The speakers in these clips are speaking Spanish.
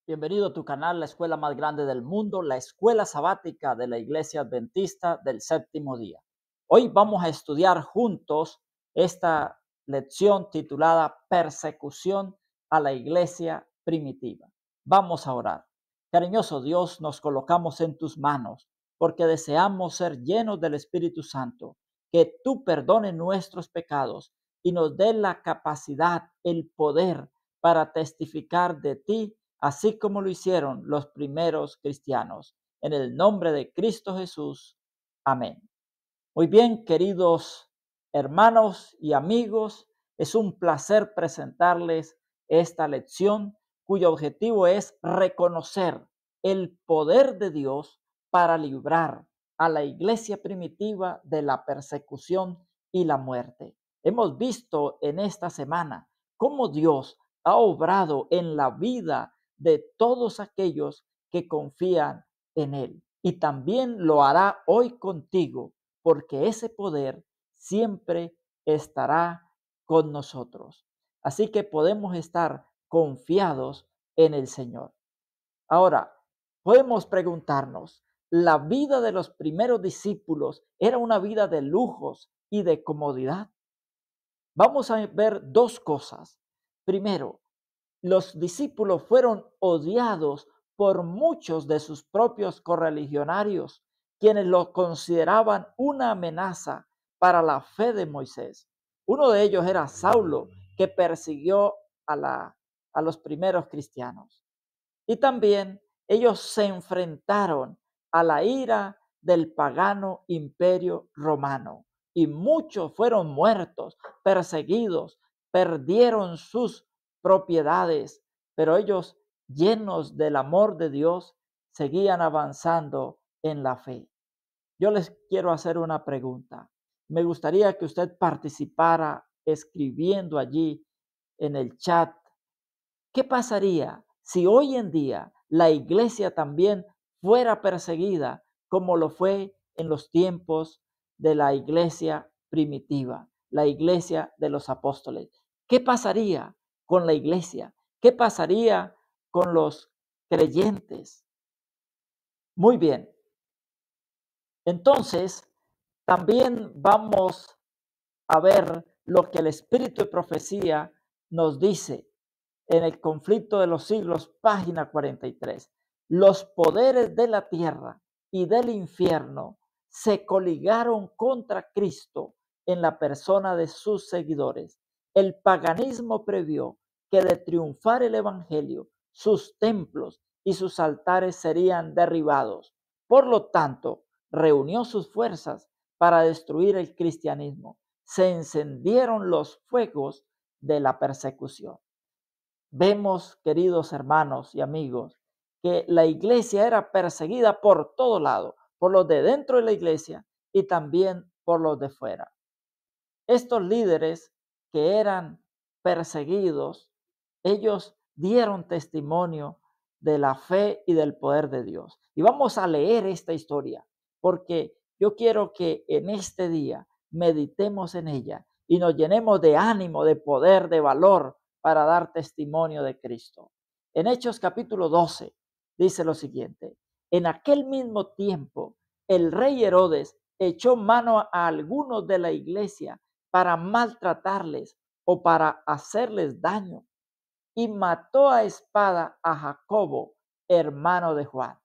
Bienvenido a tu canal, la escuela más grande del mundo, la escuela sabática de la Iglesia Adventista del Séptimo Día. Hoy vamos a estudiar juntos esta lección titulada Persecución a la Iglesia Primitiva. Vamos a orar. Cariñoso Dios, nos colocamos en tus manos porque deseamos ser llenos del Espíritu Santo, que tú perdones nuestros pecados y nos dé la capacidad, el poder para testificar de ti, así como lo hicieron los primeros cristianos. En el nombre de Cristo Jesús. Amén. Muy bien, queridos hermanos y amigos, es un placer presentarles esta lección cuyo objetivo es reconocer el poder de Dios para librar a la iglesia primitiva de la persecución y la muerte. Hemos visto en esta semana cómo Dios ha obrado en la vida de todos aquellos que confían en Él. Y también lo hará hoy contigo, porque ese poder siempre estará con nosotros. Así que podemos estar confiados en el Señor. Ahora, podemos preguntarnos, ¿la vida de los primeros discípulos era una vida de lujos y de comodidad? Vamos a ver dos cosas. Primero, los discípulos fueron odiados por muchos de sus propios correligionarios, quienes lo consideraban una amenaza para la fe de Moisés. Uno de ellos era Saulo, que persiguió a los primeros cristianos. Y también ellos se enfrentaron a la ira del pagano imperio romano. Y muchos fueron muertos, perseguidos, perdieron sus propiedades, pero ellos, llenos del amor de Dios, seguían avanzando en la fe. Yo les quiero hacer una pregunta. Me gustaría que usted participara escribiendo allí en el chat. ¿Qué pasaría si hoy en día la iglesia también fuera perseguida como lo fue en los tiempos de la iglesia primitiva, la iglesia de los apóstoles? ¿Qué pasaría con la iglesia? ¿Qué pasaría con los creyentes? Muy bien, entonces también vamos a ver lo que el espíritu de profecía nos dice en el conflicto de los siglos, página 43. Los poderes de la tierra y del infierno se coligaron contra Cristo en la persona de sus seguidores. El paganismo previó que de triunfar el evangelio, sus templos y sus altares serían derribados. Por lo tanto, reunió sus fuerzas para destruir el cristianismo. Se encendieron los fuegos de la persecución. Vemos, queridos hermanos y amigos, que la iglesia era perseguida por todo lado, por los de dentro de la iglesia y también por los de fuera. Estos líderes que eran perseguidos, ellos dieron testimonio de la fe y del poder de Dios. Y vamos a leer esta historia, porque yo quiero que en este día meditemos en ella y nos llenemos de ánimo, de poder, de valor para dar testimonio de Cristo. En Hechos capítulo 12 dice lo siguiente: en aquel mismo tiempo, el rey Herodes echó mano a algunos de la iglesia para maltratarles o para hacerles daño, y mató a espada a Jacobo, hermano de Juan.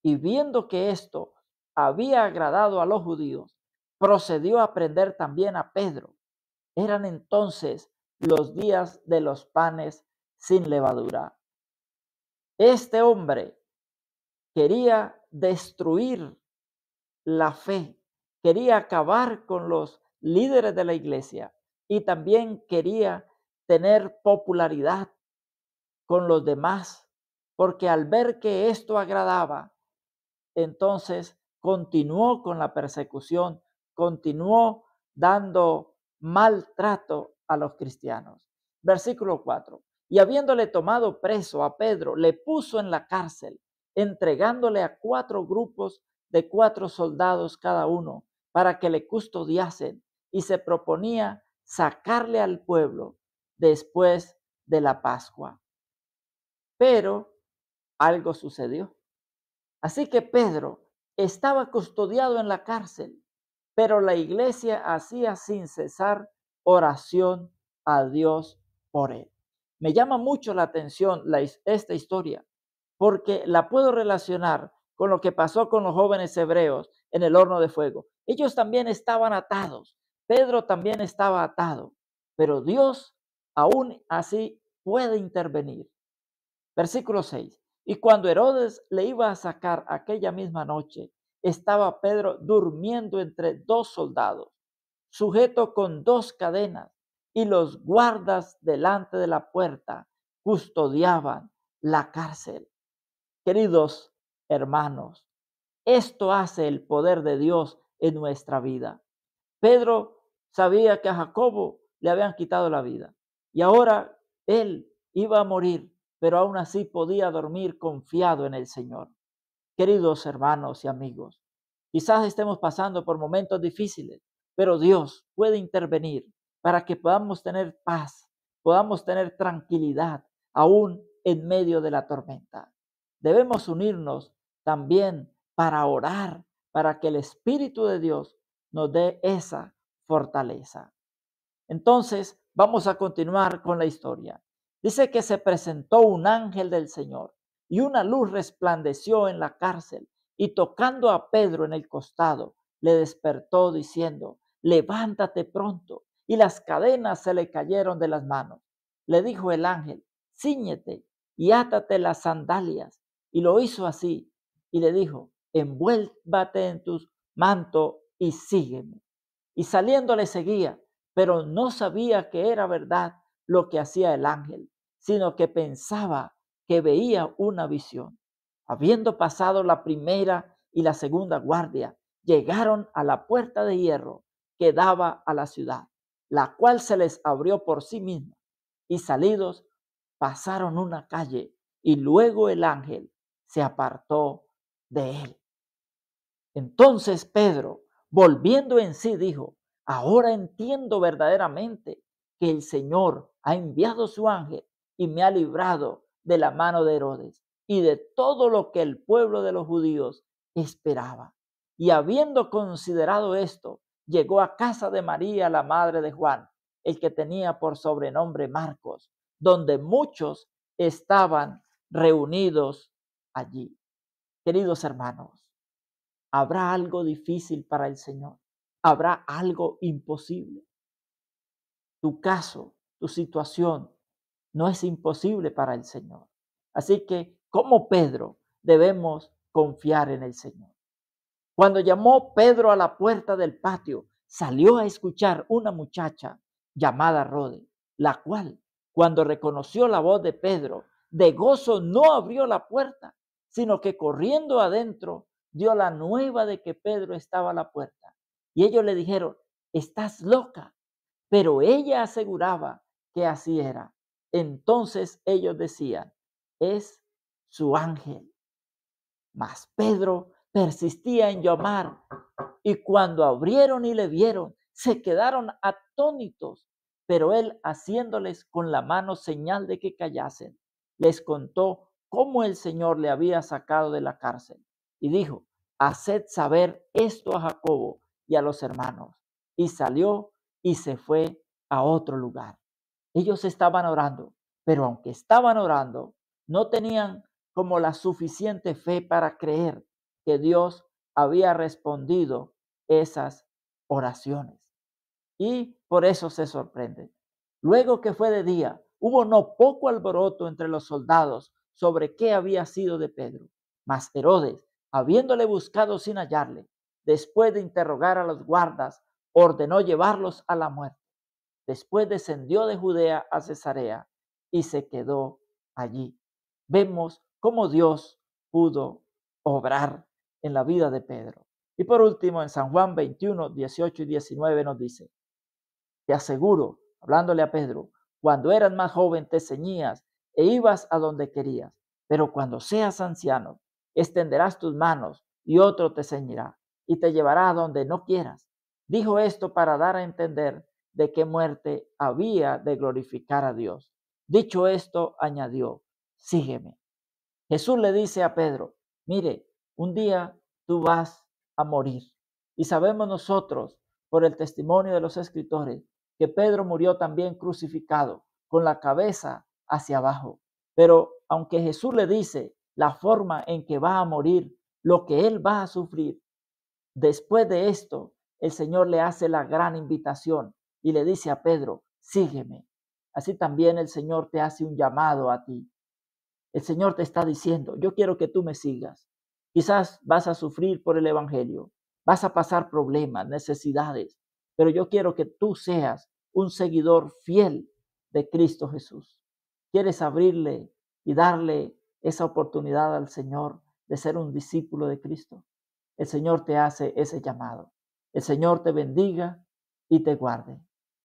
Y viendo que esto había agradado a los judíos, procedió a prender también a Pedro. Eran entonces los días de los panes sin levadura. Este hombre quería destruir la fe, quería acabar con los líderes de la iglesia y también quería tener popularidad con los demás, porque al ver que esto agradaba, entonces continuó con la persecución, continuó dando maltrato a los cristianos. Versículo 4. Y habiéndole tomado preso a Pedro, le puso en la cárcel, entregándole a 4 grupos de 4 soldados cada uno, para que le custodiasen, y se proponía sacarle al pueblo después de la Pascua. Pero algo sucedió. Así que Pedro estaba custodiado en la cárcel, pero la iglesia hacía sin cesar oración a Dios por él. Me llama mucho la atención esta historia porque la puedo relacionar con lo que pasó con los jóvenes hebreos en el horno de fuego. Ellos también estaban atados. Pedro también estaba atado, pero Dios aún así puede intervenir. Versículo 6. Y cuando Herodes le iba a sacar aquella misma noche, estaba Pedro durmiendo entre dos soldados, sujeto con dos cadenas, y los guardas delante de la puerta custodiaban la cárcel. Queridos hermanos, esto hace el poder de Dios en nuestra vida. Pedro sabía que a Jacobo le habían quitado la vida y ahora él iba a morir, pero aún así podía dormir confiado en el Señor. Queridos hermanos y amigos, quizás estemos pasando por momentos difíciles, pero Dios puede intervenir para que podamos tener paz, podamos tener tranquilidad aún en medio de la tormenta. Debemos unirnos también para orar, para que el Espíritu de Dios nos dé esa fortaleza. Entonces, vamos a continuar con la historia. Dice que se presentó un ángel del Señor y una luz resplandeció en la cárcel y tocando a Pedro en el costado, le despertó diciendo, levántate pronto. Y las cadenas se le cayeron de las manos. Le dijo el ángel, cíñete y átate las sandalias. Y lo hizo así. Y le dijo, envuélvate en tu manto y sígueme. Y saliendo le seguía, pero no sabía que era verdad lo que hacía el ángel, sino que pensaba que veía una visión. Habiendo pasado la primera y la segunda guardia, llegaron a la puerta de hierro que daba a la ciudad, la cual se les abrió por sí misma, y salidos pasaron una calle, y luego el ángel se apartó de él. Entonces Pedro, volviendo en sí, dijo, ahora entiendo verdaderamente que el Señor ha enviado su ángel y me ha librado de la mano de Herodes y de todo lo que el pueblo de los judíos esperaba. Y habiendo considerado esto, llegó a casa de María, la madre de Juan, el que tenía por sobrenombre Marcos, donde muchos estaban reunidos allí. Queridos hermanos, ¿habrá algo difícil para el Señor? ¿Habrá algo imposible? Tu caso, tu situación no es imposible para el Señor. Así que, como Pedro, debemos confiar en el Señor. Cuando llamó Pedro a la puerta del patio, salió a escuchar una muchacha llamada Rode, la cual, cuando reconoció la voz de Pedro, de gozo no abrió la puerta, sino que corriendo adentro dio la nueva de que Pedro estaba a la puerta. Y ellos le dijeron, estás loca. Pero ella aseguraba que así era. Entonces ellos decían, es su ángel. Mas Pedro persistía en llamar, y cuando abrieron y le vieron, se quedaron atónitos. Pero él, haciéndoles con la mano señal de que callasen, les contó cómo el Señor le había sacado de la cárcel. Y dijo, haced saber esto a Jacobo y a los hermanos. Y salió y se fue a otro lugar. Ellos estaban orando, pero aunque estaban orando, no tenían como la suficiente fe para creer que Dios había respondido esas oraciones. Y por eso se sorprenden. Luego que fue de día, hubo no poco alboroto entre los soldados sobre qué había sido de Pedro. Mas Herodes, habiéndole buscado sin hallarle, después de interrogar a los guardas, ordenó llevarlos a la muerte. Después descendió de Judea a Cesarea y se quedó allí. Vemos cómo Dios pudo obrar en la vida de Pedro. Y por último, en San Juan 21, 18 y 19 nos dice, te aseguro, hablándole a Pedro, cuando eras más joven te ceñías e ibas a donde querías, pero cuando seas anciano, extenderás tus manos y otro te ceñirá y te llevará a donde no quieras. Dijo esto para dar a entender de qué muerte había de glorificar a Dios. Dicho esto, añadió, sígueme. Jesús le dice a Pedro, mire, un día tú vas a morir. Y sabemos nosotros, por el testimonio de los escritores, que Pedro murió también crucificado, con la cabeza hacia abajo. Pero aunque Jesús le dice la forma en que va a morir, lo que él va a sufrir, después de esto, el Señor le hace la gran invitación y le dice a Pedro, sígueme. Así también el Señor te hace un llamado a ti. El Señor te está diciendo, yo quiero que tú me sigas. Quizás vas a sufrir por el Evangelio, vas a pasar problemas, necesidades, pero yo quiero que tú seas un seguidor fiel de Cristo Jesús. ¿Quieres abrirle y darle esa oportunidad al Señor de ser un discípulo de Cristo? El Señor te hace ese llamado. El Señor te bendiga y te guarde.